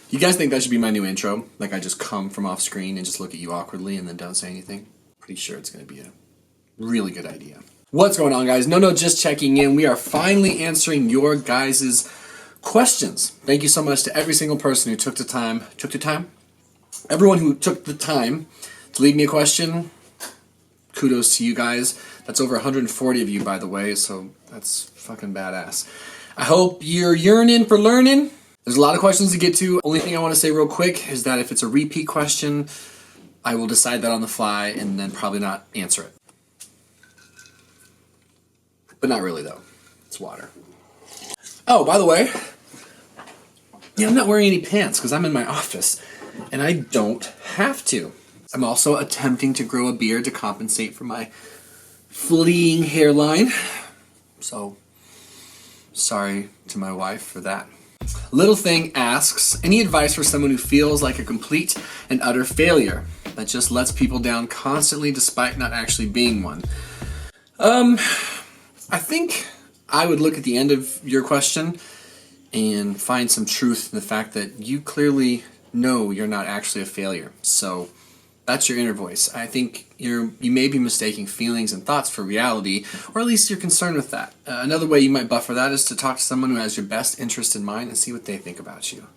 You guys think that should be my new intro? Like I just come from off screen and just look at you awkwardly and then don't say anything? Pretty sure it's going to be a really good idea. What's going on, guys? No, just checking in. We are finally answering your guys' questions. Thank you so much to every single person who took the time? Everyone who took the time to leave me a question. Kudos to you guys. That's over 140 of you, by the way, so that's fucking badass. I hope you're yearning for learning. There's a lot of questions to get to. Only thing I want to say real quick is that if it's a repeat question, I will decide that on the fly and then probably not answer it. But not really, though. It's water. Oh, by the way, I'm not wearing any pants because I'm in my office, and I don't have to. I'm also attempting to grow a beard to compensate for my fleeing hairline. So, sorry to my wife for that. Little Thing asks, any advice for someone who feels like a complete and utter failure that just lets people down constantly despite not actually being one? I think I would look at the end of your question and find some truth in the fact that you clearly know you're not actually a failure. So that's your inner voice. I think you may be mistaking feelings and thoughts for reality, or at least you're concerned with that. Another way you might buffer that is to talk to someone who has your best interest in mind and see what they think about you.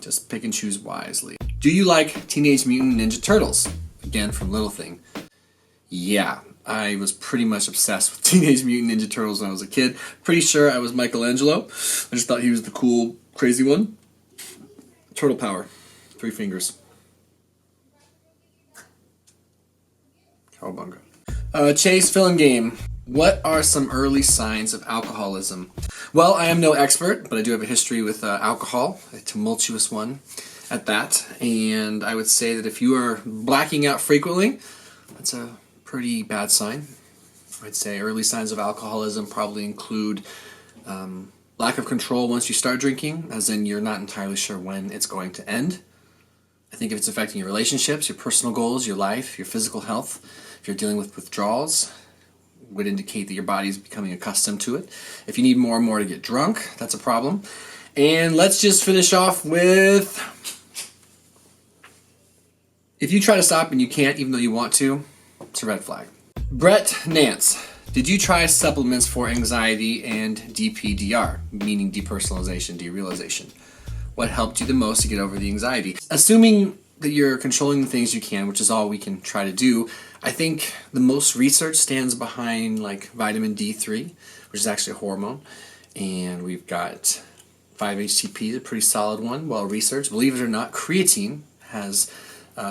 Just pick and choose wisely. Do you like Teenage Mutant Ninja Turtles? Again, from Little Thing. Yeah, I was pretty much obsessed with Teenage Mutant Ninja Turtles when I was a kid. Pretty sure I was Michelangelo. I just thought he was the cool, crazy one. Turtle power. 3 fingers. Cowabunga. Chase Film Game. What are some early signs of alcoholism? Well, I am no expert, but I do have a history with alcohol, a tumultuous one at that. And I would say that if you are blacking out frequently, that's a pretty bad sign. I'd say early signs of alcoholism probably include lack of control once you start drinking, as in you're not entirely sure when it's going to end. I think if it's affecting your relationships, your personal goals, your life, your physical health, if you're dealing with withdrawals, would indicate that your body is becoming accustomed to it. If you need more and more to get drunk, that's a problem. And let's just finish off with, if you try to stop and you can't even though you want to, it's a red flag. Brett Nance, did you try supplements for anxiety and DPDR, meaning depersonalization, derealization? What helped you the most to get over the anxiety? Assuming that you're controlling the things you can, which is all we can try to do, I think the most research stands behind like vitamin D3, which is actually a hormone, and we've got 5-HTP, a pretty solid one, well researched. Believe it or not, creatine has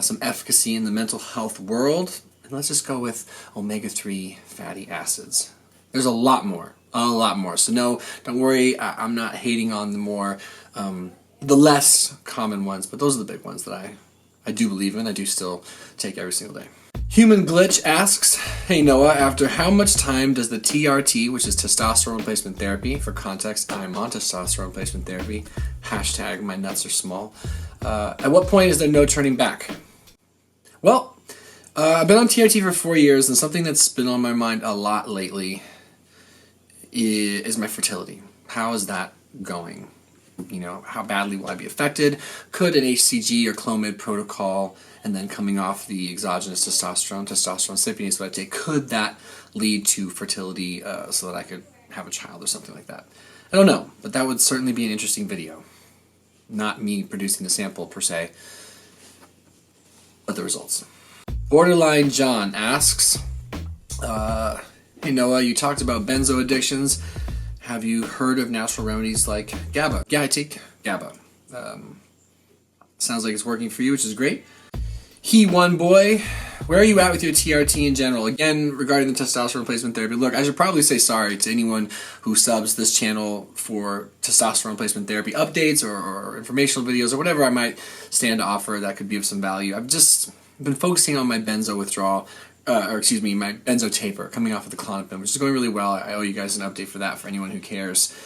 some efficacy in the mental health world, and let's just go with omega-3 fatty acids. There's a lot more. So no, don't worry, I'm not hating on the more, the less common ones, but those are the big ones that I do believe in. I do still take every single day. Human Glitch asks, hey Noah, after how much time does the TRT, which is testosterone replacement therapy, for context, I'm on testosterone replacement therapy, hashtag my nuts are small, at what point is there no turning back? Well, I've been on TRT for 4 years, and something that's been on my mind a lot lately is my fertility. How is that going? You know, how badly will I be affected? Could an HCG or Clomid protocol, and then coming off the exogenous testosterone cypionate is what I take, could that lead to fertility so that I could have a child or something like that? I don't know, but that would certainly be an interesting video. Not me producing the sample per se, but the results. Borderline John asks, hey Noah, you talked about benzo addictions. Have you heard of natural remedies like GABA? Yeah, I take GABA. Sounds like it's working for you, which is great. He One Boy, where are you at with your TRT in general? Again, regarding the testosterone replacement therapy, look, I should probably say sorry to anyone who subs this channel for testosterone replacement therapy updates or informational videos or whatever I might stand to offer that could be of some value. I've just been focusing on my benzo withdrawal, my benzo taper coming off of the Klonopin, which is going really well. I owe you guys an update for that for anyone who cares.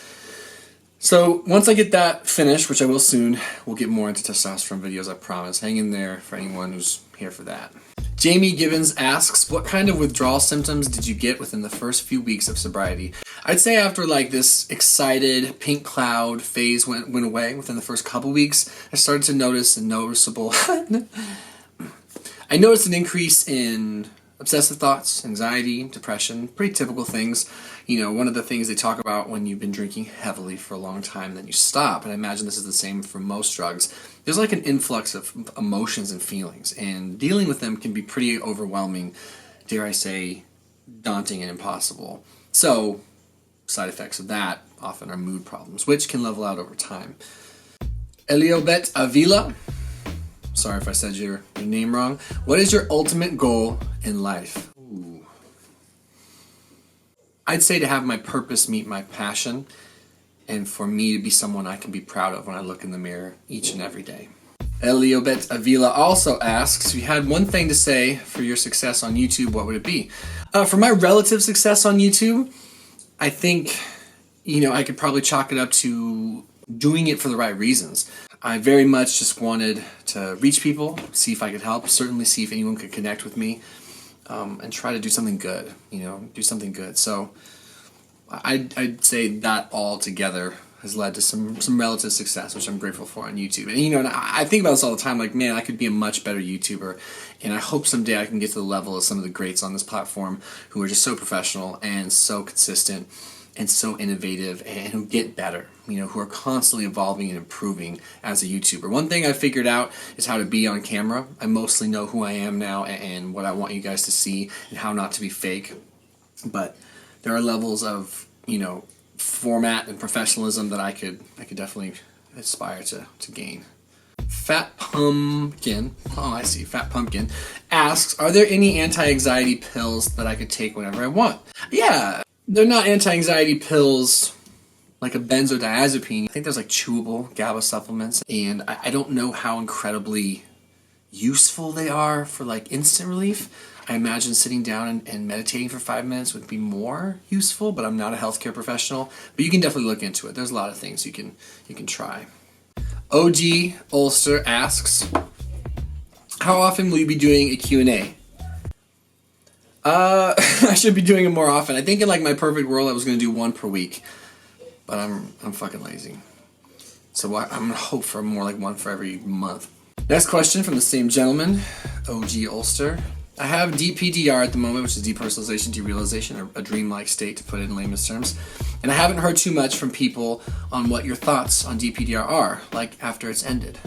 So once I get that finished, which I will soon, we'll get more into testosterone videos, I promise. Hang in there for anyone who's here for that. Jamie Gibbons asks, what kind of withdrawal symptoms did you get within the first few weeks of sobriety? I'd say after like this excited pink cloud phase went away within the first couple weeks, I started to notice a noticeable... I noticed an increase in obsessive thoughts, anxiety, depression, pretty typical things. You know, one of the things they talk about when you've been drinking heavily for a long time, then you stop, and I imagine this is the same for most drugs. There's like an influx of emotions and feelings, and dealing with them can be pretty overwhelming, dare I say, daunting and impossible. So, side effects of that often are mood problems, which can level out over time. Eliobet Avila, sorry if I said your name wrong. What is your ultimate goal in life? Ooh. I'd say to have my purpose meet my passion, and for me to be someone I can be proud of when I look in the mirror each and every day. Eliobet Avila also asks, if you had one thing to say for your success on YouTube, what would it be? For my relative success on YouTube, I think, I could probably chalk it up to doing it for the right reasons. I very much just wanted to reach people, see if I could help, certainly see if anyone could connect with me, and try to do something good, do something good. So I'd say that all together has led to some relative success, which I'm grateful for on YouTube. And, and I think about this all the time, like, man, I could be a much better YouTuber, and I hope someday I can get to the level of some of the greats on this platform who are just so professional and so consistent and so innovative and who get better, who are constantly evolving and improving as a YouTuber. One thing I figured out is how to be on camera. I mostly know who I am now and what I want you guys to see and how not to be fake. But there are levels of, format and professionalism that I could definitely aspire to gain. Fat Pumpkin, Fat Pumpkin asks, are there any anti-anxiety pills that I could take whenever I want? Yeah, they're not anti-anxiety pills like a benzodiazepine. I think there's like chewable GABA supplements, and I don't know how incredibly useful they are for like instant relief. I imagine sitting down and meditating for 5 minutes would be more useful, but I'm not a healthcare professional. But you can definitely look into it. There's a lot of things you can try. OG Ulster asks, how often will you be doing a Q&A? I should be doing it more often. I think in like my perfect world I was going to do one per week, but I'm fucking lazy. So I'm going to hope for more like one for every month. Next question from the same gentleman, OG Ulster. I have DPDR at the moment, which is depersonalization, derealization, a dreamlike state to put it in layman's terms. And I haven't heard too much from people on what your thoughts on DPDR are, like after it's ended.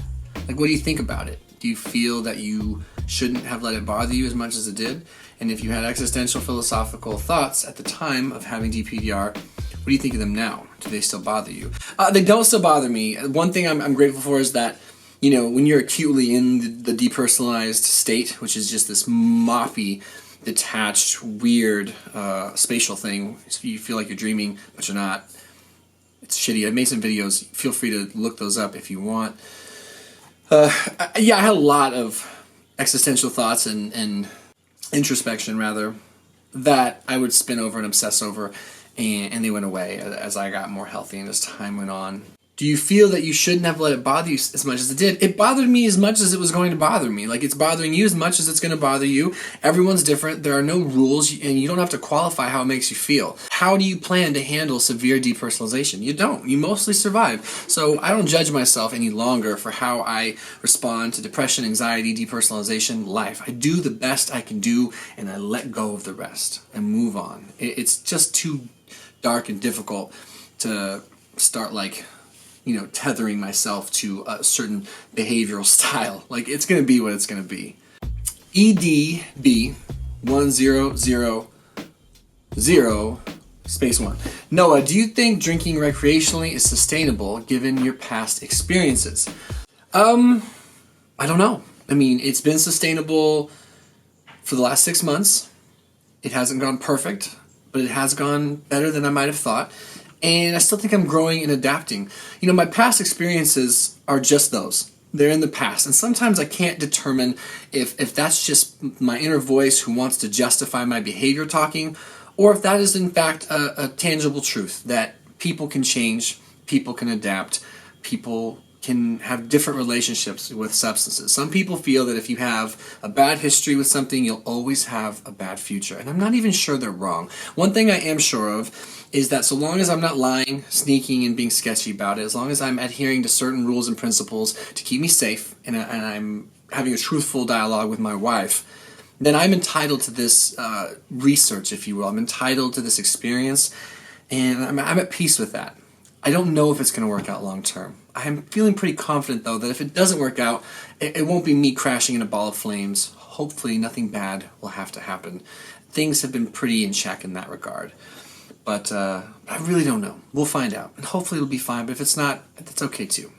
Like, what do you think about it? Do you feel that you shouldn't have let it bother you as much as it did? And if you had existential philosophical thoughts at the time of having DPDR, what do you think of them now? Do they still bother you? They don't still bother me. One thing I'm grateful for is that, when you're acutely in the depersonalized state, which is just this moppy, detached, weird, spatial thing, you feel like you're dreaming, but you're not. It's shitty. I've made some videos. Feel free to look those up if you want. I had a lot of existential thoughts and introspection, rather, that I would spin over and obsess over, and they went away as I got more healthy and as time went on. Do you feel that you shouldn't have let it bother you as much as it did? It bothered me as much as it was going to bother me. Like, it's bothering you as much as it's going to bother you. Everyone's different. There are no rules, and you don't have to qualify how it makes you feel. How do you plan to handle severe depersonalization? You don't. You mostly survive. So I don't judge myself any longer for how I respond to depression, anxiety, depersonalization, life. I do the best I can do, and I let go of the rest and move on. It's just too dark and difficult to start, tethering myself to a certain behavioral style. Like, it's going to be what it's going to be. EDB1000 Noah, do you think drinking recreationally is sustainable given your past experiences? I don't know. I mean, it's been sustainable for the last 6 months. It hasn't gone perfect, but it has gone better than I might have thought. And I still think I'm growing and adapting. My past experiences are just those. They're in the past. And sometimes I can't determine if that's just my inner voice who wants to justify my behavior talking, or if that is in fact a tangible truth that people can change, people can adapt, people can have different relationships with substances. Some people feel that if you have a bad history with something, you'll always have a bad future. And I'm not even sure they're wrong. One thing I am sure of is that so long as I'm not lying, sneaking, and being sketchy about it, as long as I'm adhering to certain rules and principles to keep me safe, and I'm having a truthful dialogue with my wife, then I'm entitled to this research, if you will. I'm entitled to this experience, and I'm at peace with that. I don't know if it's going to work out long term. I'm feeling pretty confident, though, that if it doesn't work out, it won't be me crashing in a ball of flames. Hopefully nothing bad will have to happen. Things have been pretty in check in that regard. But I really don't know. We'll find out. And hopefully it'll be fine, but if it's not, that's okay too.